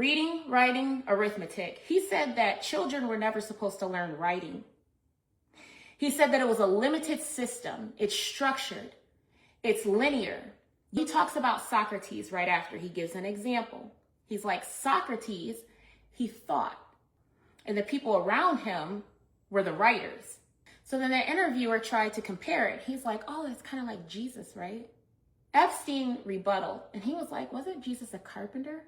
reading, writing, arithmetic. He said that children were never supposed to learn writing. He said that it was a limited system. It's structured. It's linear. He talks about Socrates right after. He gives an example. He's like, Socrates, he thought. And the people around him were the writers. So then the interviewer tried to compare it. He's like, oh, that's kind of like Jesus, right? Epstein rebutted. And he was like, wasn't Jesus a carpenter?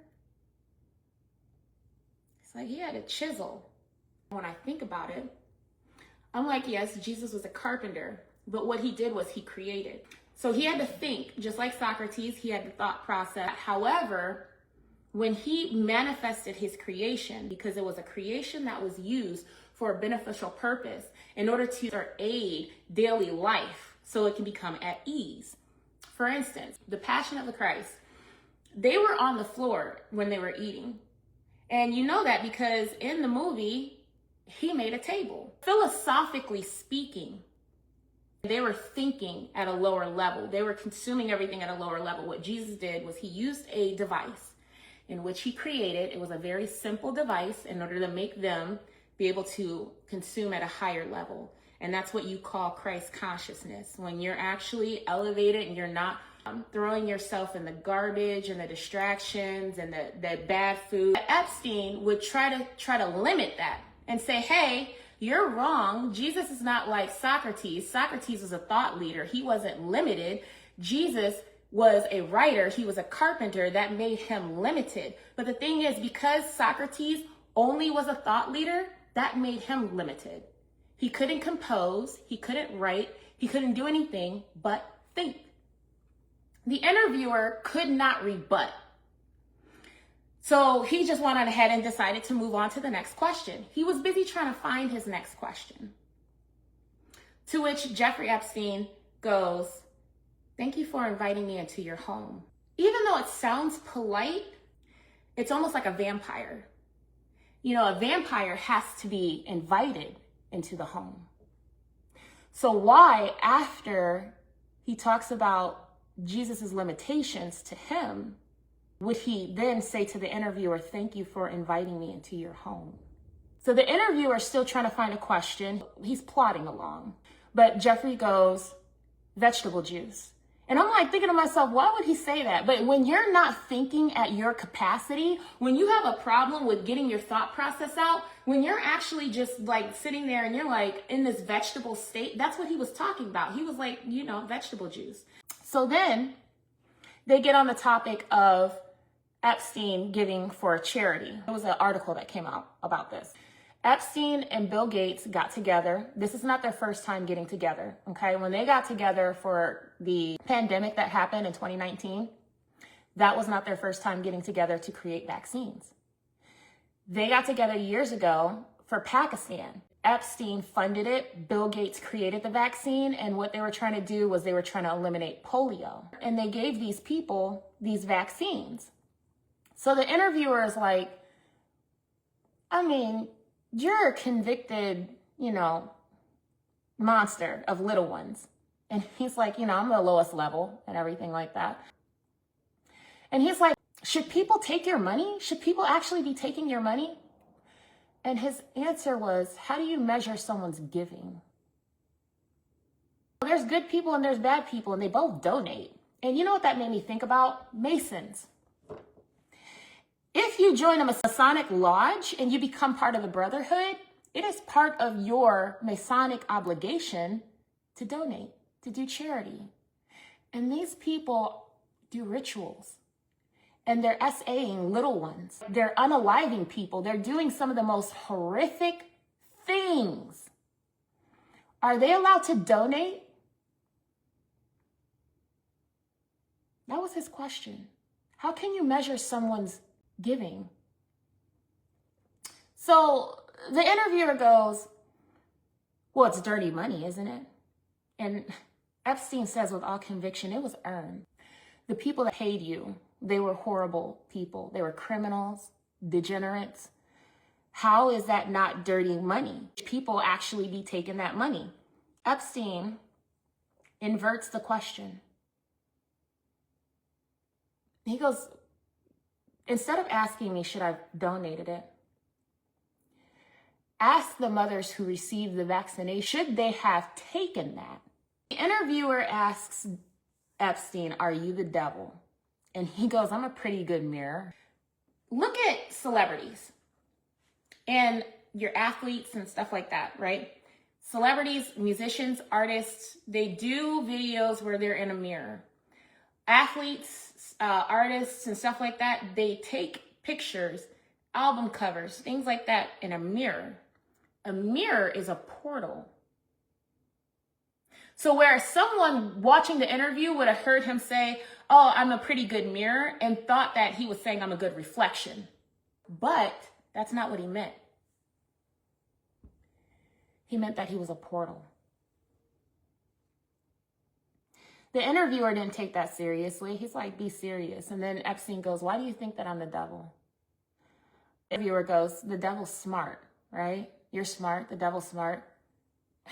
It's like, he had a chisel. When I think about it, I'm like, yes, Jesus was a carpenter. But what he did was he created. So he had to think, just like Socrates, he had the thought process. However, when he manifested his creation, because it was a creation that was used for a beneficial purpose in order to aid daily life so it can become at ease. For instance, the Passion of the Christ, they were on the floor when they were eating. And you know that because in the movie, he made a table. Philosophically speaking, they were thinking at a lower level. They were consuming everything at a lower level. What Jesus did was he used a device in which he created. It was a very simple device in order to make them be able to consume at a higher level. And that's what you call Christ consciousness. When you're actually elevated and you're not throwing yourself in the garbage and the distractions and the bad food. Epstein would try to limit that and say, hey, you're wrong. Jesus is not like Socrates. Socrates was a thought leader. He wasn't limited. Jesus was a writer. He was a carpenter. That made him limited. But the thing is, because Socrates only was a thought leader, that made him limited. He couldn't compose. He couldn't write. He couldn't do anything but think. The interviewer could not rebut. So he just went on ahead and decided to move on to the next question. He was busy trying to find his next question. To which Jeffrey Epstein goes, thank you for inviting me into your home. Even though it sounds polite, it's almost like a vampire. You know, a vampire has to be invited into the home. So why, after he talks about Jesus's limitations to him, would he then say to the interviewer, thank you for inviting me into your home? So the interviewer is still trying to find a question. He's plodding along. But Jeffrey goes, vegetable juice. And I'm like thinking to myself, why would he say that? But when you're not thinking at your capacity, when you have a problem with getting your thought process out, when you're actually just like sitting there and you're like in this vegetable state, that's what he was talking about. He was like, you know, vegetable juice. So then they get on the topic of Epstein giving for a charity. There was an article that came out about this. Epstein and Bill Gates got together. This is not their first time getting together, okay? When they got together for the pandemic that happened in 2019, that was not their first time getting together to create vaccines. They got together years ago for Pakistan. Epstein funded it. Bill Gates created the vaccine. And what they were trying to do was they were trying to eliminate polio. And they gave these people these vaccines. So the interviewer is like, I mean, you're a convicted, you know, monster of little ones. And he's like, you know, I'm the lowest level and everything like that. And he's like, should people take your money? Should people actually be taking your money? And his answer was, how do you measure someone's giving? There's good people and there's bad people, and they both donate. And you know what that made me think about? Masons. If you join a Masonic lodge and you become part of the brotherhood, it is part of your Masonic obligation to donate, to do charity. And these people do rituals. And they're SAing little ones. They're unaliving people. They're doing some of the most horrific things. Are they allowed to donate? That was his question. How can you measure someone's giving? So the interviewer goes, well, it's dirty money, isn't it? And Epstein says with all conviction, it was earned. The people that paid you, they were horrible people. They were criminals, degenerates. How is that not dirty money? People actually be taking that money. Epstein inverts the question. He goes, Instead of asking me, should I have donated it? Ask the mothers who received the vaccination, should they have taken that? The interviewer asks Epstein, are you the devil? And he goes, I'm a pretty good mirror. Look at celebrities and your athletes and stuff like that, right? Celebrities, musicians, artists, they do videos where they're in a mirror. Athletes, artists and stuff like that, they take pictures, album covers, things like that in a mirror. A mirror is a portal. So where someone watching the interview would have heard him say, oh, I'm a pretty good mirror, and thought that he was saying I'm a good reflection. But that's not what he meant. He meant that he was a portal. The interviewer didn't take that seriously. He's like, be serious. And then Epstein goes, why do you think that I'm the devil? The interviewer goes, the devil's smart, right? You're smart, the devil's smart.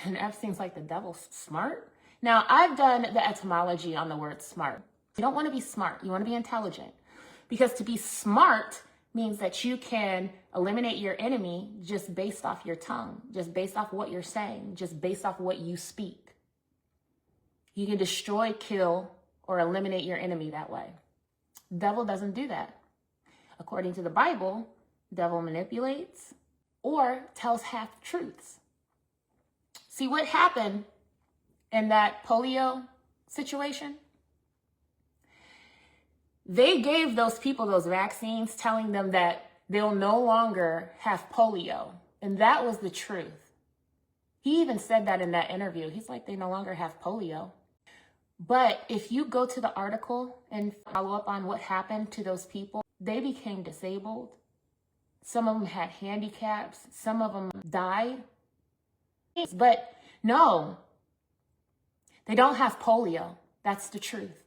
And Epstein's like, the devil's smart? Now, I've done the etymology on the word smart. You don't want to be smart. You want to be intelligent. Because to be smart means that you can eliminate your enemy just based off your tongue, just based off what you're saying, just based off what you speak. You can destroy, kill, or eliminate your enemy that way. The devil doesn't do that. According to the Bible, the devil manipulates or tells half-truths. See what happened in that polio situation? They gave those people those vaccines telling them that they'll no longer have polio. And that was the truth. He even said that in that interview. He's like, they no longer have polio. But if you go to the article and follow up on what happened to those people, they became disabled. Some of them had handicaps. Some of them died. But no, they don't have polio. That's the truth.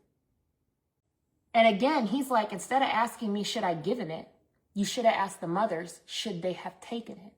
And again, he's like, instead of asking me, should I given it? You should have asked the mothers, should they have taken it?